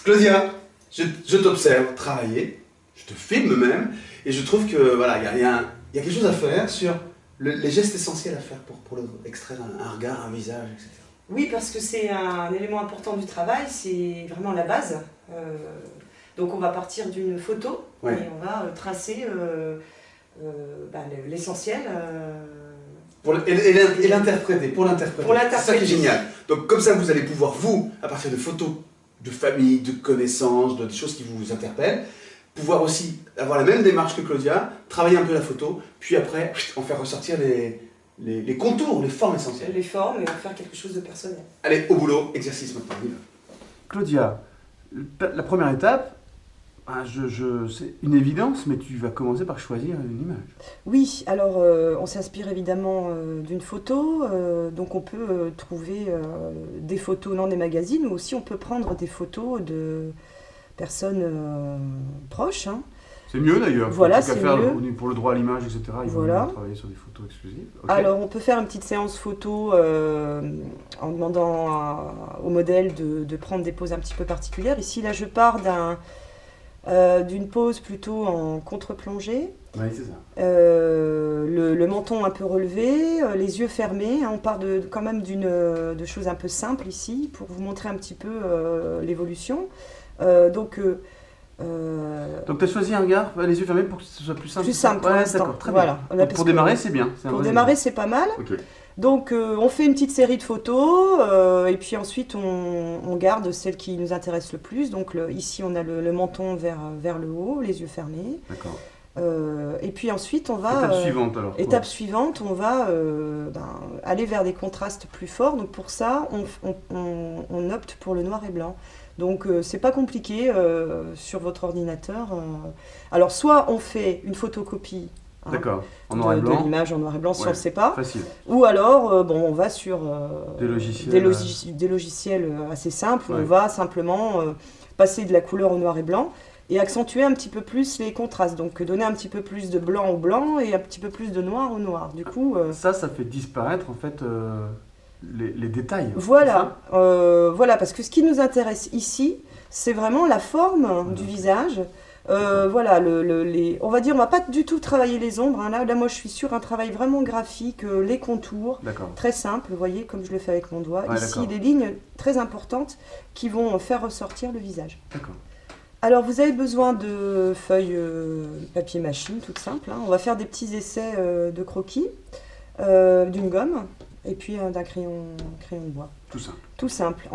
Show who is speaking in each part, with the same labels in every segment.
Speaker 1: Claudia, je t'observe travailler, je te filme même, et je trouve que voilà, il y a quelque chose à faire sur les gestes essentiels à faire pour extraire un regard, un visage, etc.
Speaker 2: Oui, parce que c'est un élément important du travail, c'est vraiment la base. Donc on va partir d'une photo et on va tracer l'essentiel.
Speaker 1: Et l'interpréter, pour l'interpréter. C'est ça qui est génial. Donc comme ça, vous allez pouvoir, vous, à partir de photos de famille, de connaissances, de choses qui vous interpellent, pouvoir aussi avoir la même démarche que Claudia, travailler un peu la photo, puis après en faire ressortir les contours, les formes essentielles.
Speaker 2: Les formes et en faire quelque chose de personnel.
Speaker 1: Allez, au boulot, exercice maintenant.
Speaker 3: Claudia, la première étape, c'est une évidence, mais tu vas commencer par choisir une image.
Speaker 2: Oui, alors on s'inspire évidemment d'une photo, donc on peut trouver des photos dans des magazines, ou aussi on peut prendre des photos de personnes proches. Hein.
Speaker 3: C'est mieux d'ailleurs,
Speaker 2: voilà, c'est mieux.
Speaker 3: Pour le droit à l'image, etc. Ils vont travailler sur des photos exclusives. Okay.
Speaker 2: Alors on peut faire une petite séance photo en demandant au modèle de prendre des poses un petit peu particulières. Ici, là, je pars d'une pose plutôt en contre-plongée.
Speaker 3: Oui, c'est ça.
Speaker 2: Le menton un peu relevé, les yeux fermés. Hein, on part quand même de choses un peu simples ici pour vous montrer un petit peu l'évolution. Donc
Speaker 3: tu as choisi un regard, les yeux fermés pour que ce soit plus simple.
Speaker 2: Plus simple pour l'instant.
Speaker 3: Voilà. Donc, pour démarrer, c'est bien.
Speaker 2: Pour démarrer, c'est pas mal.
Speaker 3: Okay.
Speaker 2: Donc on fait une petite série de photos et puis ensuite on garde celle qui nous intéresse le plus. Donc ici on a le menton vers le haut, les yeux fermés.
Speaker 3: D'accord.
Speaker 2: Et puis ensuite on va...
Speaker 3: Étape suivante alors.
Speaker 2: Étape suivante, on va aller vers des contrastes plus forts. Donc pour ça, on opte pour le noir et blanc. Donc c'est pas compliqué sur votre ordinateur. Alors soit on fait une photocopie
Speaker 3: en noir et blanc.
Speaker 2: De l'image en noir et blanc si on ne sait pas.
Speaker 3: Facile.
Speaker 2: Ou alors on va sur
Speaker 3: des
Speaker 2: logiciels assez simples. Ouais. On va simplement passer de la couleur au noir et blanc et accentuer un petit peu plus les contrastes. Donc donner un petit peu plus de blanc au blanc et un petit peu plus de noir au noir. Du coup,
Speaker 3: ça fait disparaître en fait les détails.
Speaker 2: Voilà, voilà, parce que ce qui nous intéresse ici, c'est vraiment la forme du visage. Voilà, on va dire, on va pas du tout travailler les ombres. Hein. Là, moi, je suis sur un travail vraiment graphique, les contours, très simple, vous voyez, comme je le fais avec mon doigt.
Speaker 3: Ouais,
Speaker 2: ici, des lignes très importantes qui vont faire ressortir le visage.
Speaker 3: D'accord.
Speaker 2: Alors, vous avez besoin de feuilles papier machine, toutes simples. Hein. On va faire des petits essais de croquis, d'une gomme. Et puis d'un crayon de bois.
Speaker 3: Tout simple.
Speaker 2: Tout simple.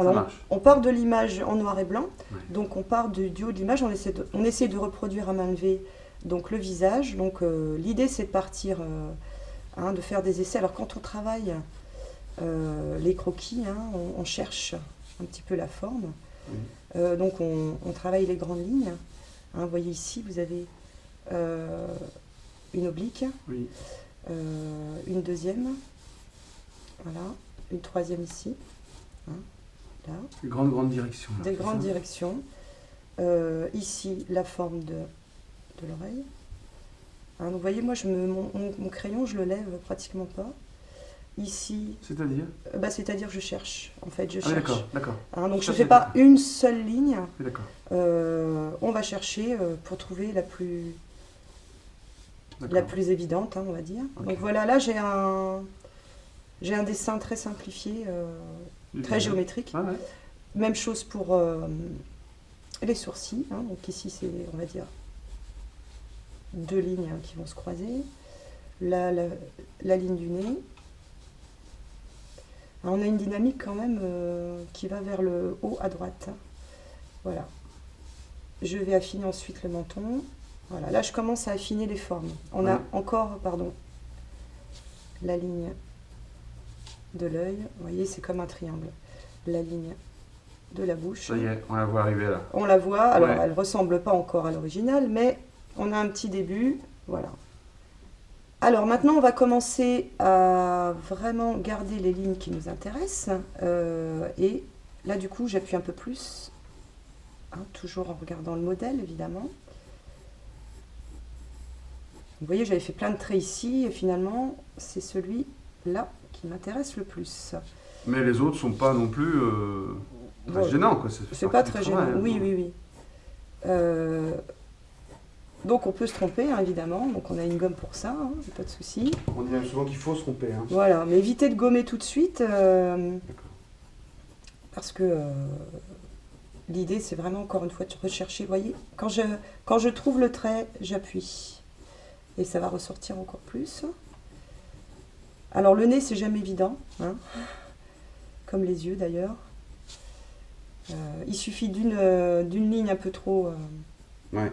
Speaker 2: On part de l'image en noir et blanc. Ouais. Donc on part du haut de l'image, on essaie de reproduire à main levée donc, le visage. Donc l'idée c'est de partir, de faire des essais. Alors quand on travaille les croquis, on cherche un petit peu la forme. Oui. Donc on travaille les grandes lignes. Vous voyez ici, vous avez une oblique,
Speaker 3: oui.
Speaker 2: Une deuxième. Voilà, une troisième ici, là.
Speaker 3: Une grande direction.
Speaker 2: Des grandes directions. Ici, la forme de l'oreille. Donc, vous voyez, moi, mon crayon, je le lève pratiquement pas. Ici...
Speaker 3: C'est-à-dire
Speaker 2: c'est-à-dire je cherche, en fait, je cherche.
Speaker 3: D'accord.
Speaker 2: Donc, je ne fais pas une seule ligne.
Speaker 3: D'accord.
Speaker 2: On va chercher pour trouver la plus évidente, on va dire. Okay. Donc, voilà, là, j'ai un dessin très simplifié, très géométrique.
Speaker 3: Ah ouais.
Speaker 2: Même chose pour les sourcils. Donc ici, c'est, on va dire, deux lignes qui vont se croiser. La ligne du nez. Alors, on a une dynamique quand même qui va vers le haut à droite. Voilà. Je vais affiner ensuite le menton. Voilà. Là, je commence à affiner les formes. On a encore, la ligne de l'œil, vous voyez, c'est comme un triangle. La ligne de la bouche.
Speaker 3: Ça y est, on la voit arriver là.
Speaker 2: On la voit, alors elle ne ressemble pas encore à l'original, mais on a un petit début, voilà. Alors maintenant, on va commencer à vraiment garder les lignes qui nous intéressent. Et là, du coup, j'appuie un peu plus, toujours en regardant le modèle, évidemment. Vous voyez, j'avais fait plein de traits ici, et finalement, c'est celui-là qui m'intéresse le plus.
Speaker 3: Mais les autres sont pas non plus très gênants, quoi.
Speaker 2: C'est pas très gênant, oui, oui, oui. Donc on peut se tromper, hein, évidemment. Donc on a une gomme pour ça, hein, pas de souci.
Speaker 3: On dit souvent qu'il faut se tromper. Hein.
Speaker 2: Voilà, mais évitez de gommer tout de suite. Parce que l'idée, c'est vraiment, encore une fois, de rechercher. Vous voyez, quand je trouve le trait, j'appuie. Et ça va ressortir encore plus. Alors le nez, c'est jamais évident. Hein, comme les yeux, d'ailleurs. Il suffit d'une ligne un peu trop...
Speaker 3: ouais.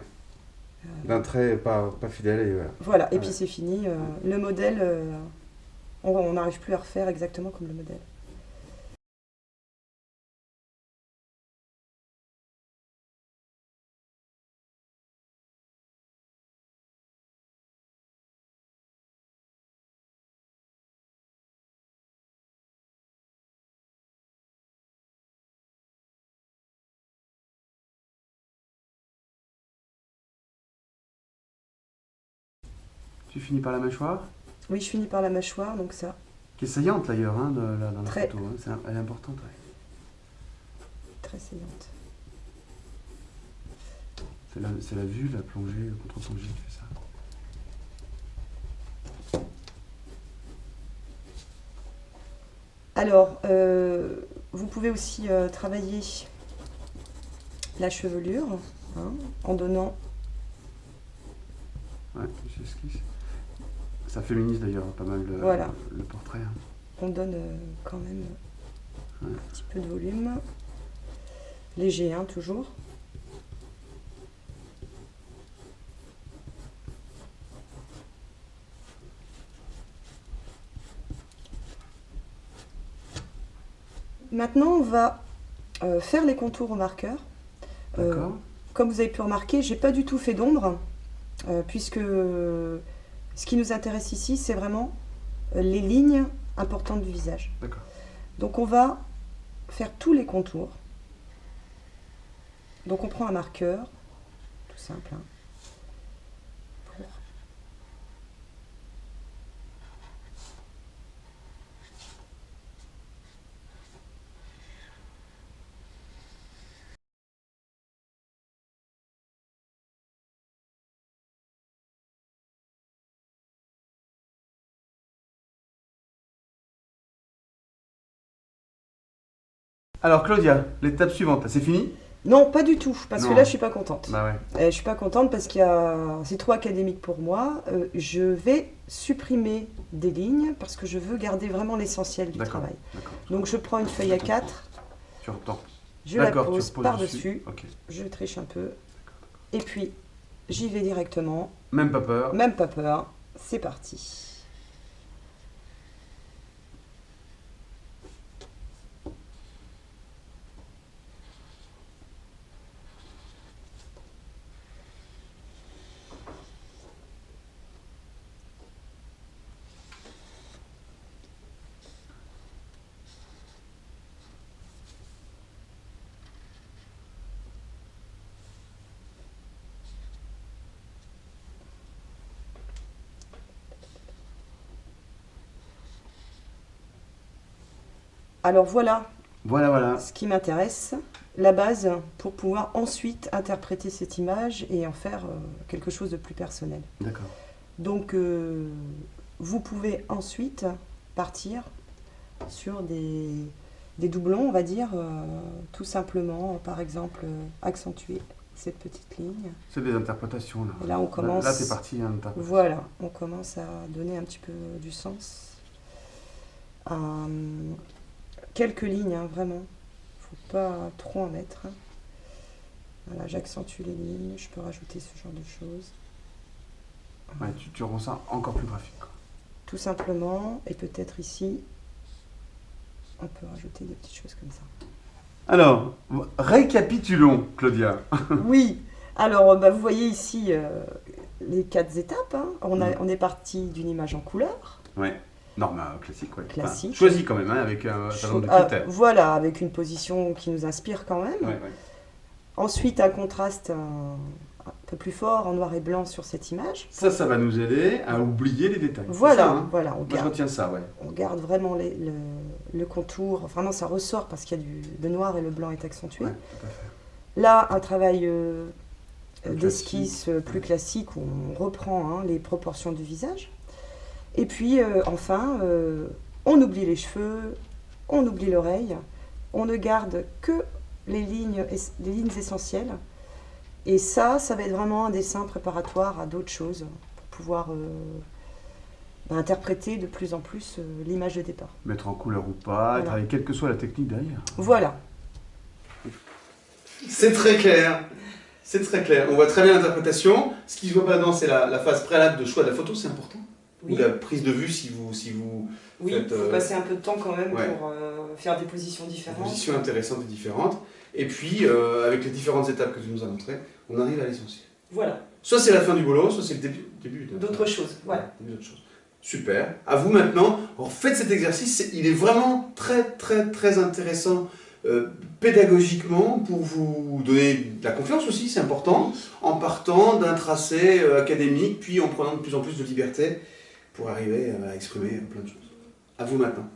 Speaker 3: D'un trait pas fidèle et voilà.
Speaker 2: Voilà, et puis c'est fini. Le modèle, on n'arrive plus à refaire exactement comme le modèle.
Speaker 3: Tu finis par la mâchoire?
Speaker 2: Oui, je finis par la mâchoire, donc ça.
Speaker 3: Qui est saillante d'ailleurs, hein, dans la
Speaker 2: Très.
Speaker 3: photo. Hein. Elle est importante. Ouais.
Speaker 2: Très saillante.
Speaker 3: C'est la vue, la plongée, le contre-plongée qui fait ça.
Speaker 2: Alors, vous pouvez aussi travailler la chevelure, hein, en donnant...
Speaker 3: Ouais, j'esquisse. Ça féminise d'ailleurs pas mal le portrait. Hein.
Speaker 2: On donne quand même un petit peu de volume. Léger, hein, toujours. Maintenant, on va faire les contours au marqueur. Comme vous avez pu remarquer, j'ai pas du tout fait d'ombre, puisque ce qui nous intéresse ici, c'est vraiment les lignes importantes du visage. Donc on va faire tous les contours. Donc on prend un marqueur, tout simple, hein, pour...
Speaker 3: Alors Claudia, l'étape suivante, c'est fini?
Speaker 2: Non, pas du tout, parce que là, je suis pas contente.
Speaker 3: Bah ouais.
Speaker 2: Je suis pas contente parce qu'il c'est trop académique pour moi. Je vais supprimer des lignes parce que je veux garder vraiment l'essentiel du travail. Donc je prends une feuille A4,
Speaker 3: tu retends.
Speaker 2: Je la pose par-dessus, je triche un peu, et puis j'y vais directement.
Speaker 3: Même pas peur.
Speaker 2: Même pas peur, c'est parti. Alors voilà, ce qui m'intéresse, la base pour pouvoir ensuite interpréter cette image et en faire quelque chose de plus personnel.
Speaker 3: D'accord.
Speaker 2: Donc vous pouvez ensuite partir sur des doublons, on va dire, tout simplement, par exemple, accentuer cette petite ligne.
Speaker 3: C'est des interprétations là.
Speaker 2: Et là on commence.
Speaker 3: Là c'est parti, hein,
Speaker 2: voilà, on commence à donner un petit peu du sens. Quelques lignes, hein, vraiment. Il ne faut pas trop en mettre. Hein. Voilà, j'accentue les lignes, je peux rajouter ce genre de choses.
Speaker 3: Ouais, tu rends ça encore plus graphique. Quoi.
Speaker 2: Tout simplement, et peut-être ici, on peut rajouter des petites choses comme ça.
Speaker 3: Alors, récapitulons, Claudia.
Speaker 2: Oui, alors vous voyez ici les 4 étapes. Hein. On est parti d'une image en couleur.
Speaker 3: Ouais. Normal, classique, ouais.
Speaker 2: Classique.
Speaker 3: Enfin, choisi quand même, hein, avec un certain nombre de critères.
Speaker 2: Voilà, avec une position qui nous inspire quand même.
Speaker 3: Ouais.
Speaker 2: Ensuite, un contraste un peu plus fort en noir et blanc sur cette image.
Speaker 3: Ça va nous aider à oublier les détails.
Speaker 2: Voilà,
Speaker 3: ça, hein.
Speaker 2: voilà.
Speaker 3: Moi, je retiens ça, ouais.
Speaker 2: On garde vraiment le contour, vraiment ça ressort parce qu'il y a le noir et le blanc est accentué.
Speaker 3: Ouais, tout à fait.
Speaker 2: Là, un travail d'esquisse plus classique où on reprend les proportions du visage. Et puis enfin, on oublie les cheveux, on oublie l'oreille, on ne garde que les lignes essentielles. Et ça va être vraiment un dessin préparatoire à d'autres choses pour pouvoir interpréter de plus en plus l'image de départ.
Speaker 3: Mettre en couleur ou pas,
Speaker 2: Voilà.
Speaker 3: travailler quelle que soit la technique derrière.
Speaker 2: Voilà.
Speaker 1: C'est très clair. C'est très clair. On voit très bien l'interprétation. Ce qui ne se voit pas dedans, c'est la phase préalable de choix de la photo, c'est important.
Speaker 2: Oui.
Speaker 1: Ou la prise de vue si vous
Speaker 2: Oui,
Speaker 1: faites,
Speaker 2: il faut passer un peu de temps quand même
Speaker 1: ouais.
Speaker 2: pour faire des positions
Speaker 1: des
Speaker 2: différentes.
Speaker 1: positions intéressantes et différentes. Et puis, avec les différentes étapes que tu nous as montrées, on arrive à l'essentiel.
Speaker 2: Voilà.
Speaker 1: Soit c'est la fin du boulot, soit c'est le début
Speaker 2: D'autres choses. Voilà.
Speaker 1: D'autres choses. Super. À vous maintenant. Alors, faites cet exercice. Il est vraiment très, très, très intéressant pédagogiquement pour vous donner de la confiance aussi, c'est important, en partant d'un tracé académique, puis en prenant de plus en plus de liberté pour arriver à exprimer plein de choses. À vous maintenant.